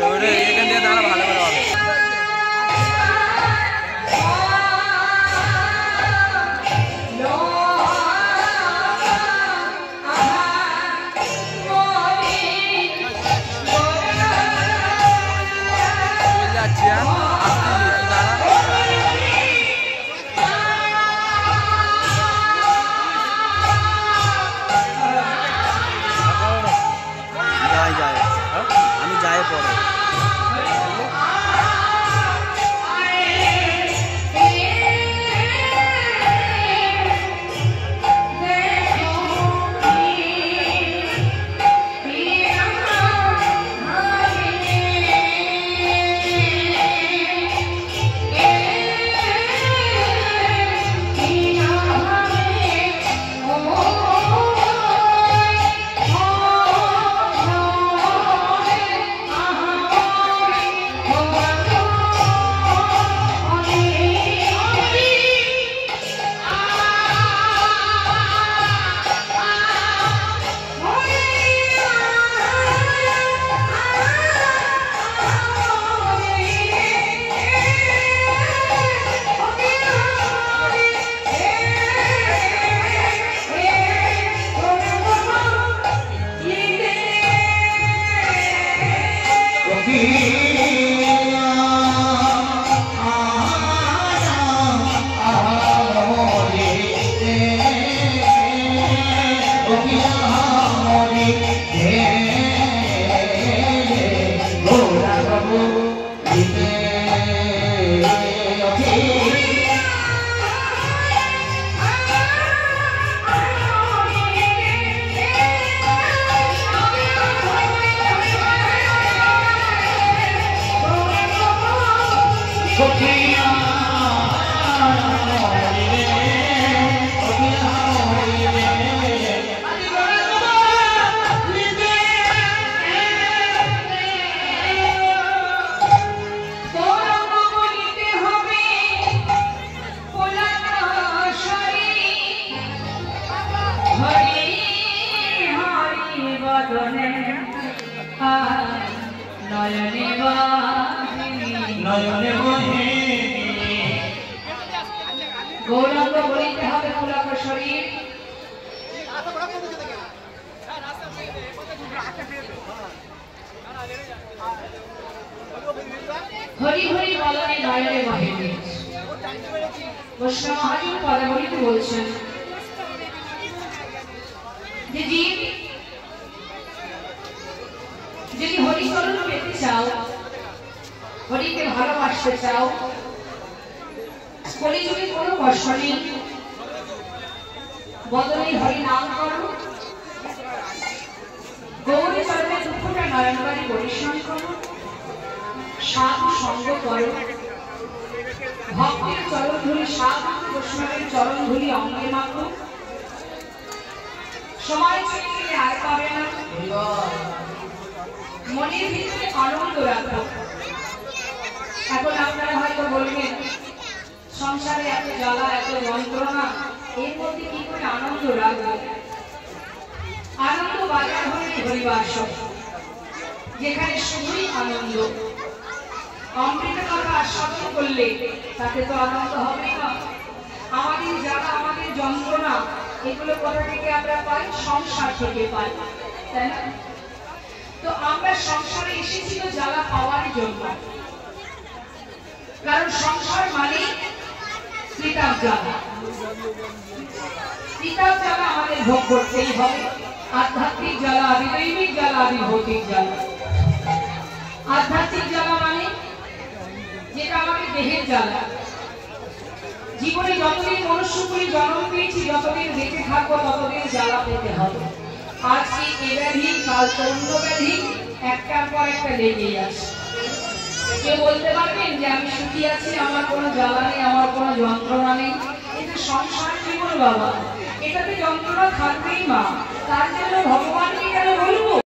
করে ওটা এখান থেকে দাঁড়া ভালো করে হবে। আমি যাই পরে গৌরাঙ্গ বলিতে হবে পুলক শরীর। হরি হরি বলনে নয়নে বাহিনী। বৈষ্ণব মহাজন পদাবলিতে বলছেন যে জীব যদি হরিচরণ পেতে চাও, হরিকে ভালোবাসতে চাও, কলিযুগে কোনো কষ্ট নেই, বদলে হরি নাম করো, গৌরী চরণে দুঃখটা নয়নবারে পরিশ্রম করো, সাধু সঙ্গ করো, ভক্তের চরণ ধুলি সাধু বৈষ্ণবের চরণ ধুলি অঙ্গে মাখো, সময় চলে গেলে আর পাবে না, মনের ভিতরে আনন্দ রাখো। এখন আপনারা হয়তো বলবেন সংসারে এত জ্বালা এত যন্ত্রণা, এর মধ্যে কি করে আনন্দ রাখবে? আনন্দ বাজার হলে হরিবাস, যেখানে শুধুই আনন্দ। অমৃত কথা আস্বাদন করলে তাতে তো আনন্দ হবে না। আমাদের জ্বালা আমাদের যন্ত্রণা এগুলো কোথা থেকে আমরা পাই? সংসার থেকে পাই, তাই না? তো আমরা সংসারে এসেছি তো জ্বালা পাওয়ার জন্য, কারণ সংসার মানে পিতার জ্বালা। পিতার জ্বালা আমাদের ভোগ করতেই হবে। আধ্যাত্মিক জ্বালা, আদিদৈবিক জ্বালা, আদিভৌতিক জ্বালা। আধ্যাত্মিক জ্বালা মানে যেটা আমাদের দেহের জ্বালা। জীবনে যতদিন মনুষ্য করে জন্ম পেয়েছি, যতদিন বেঁচে থাকবো ততদিন জ্বালা পেতে হবে। আজকে এ ব্যাধি, কাল অন্য ব্যাধি, একটার পর একটা লেগেই আছে। কেউ বলতে পারবেন যে আমি সুখী আছি, আমার কোনো জ্বালা নেই, আমার কোনো যন্ত্রণা নেই? এটা সংসার জীবন বাবা, এটাতে যন্ত্রণা থাকবেই মা। তার জন্য ভগবানকে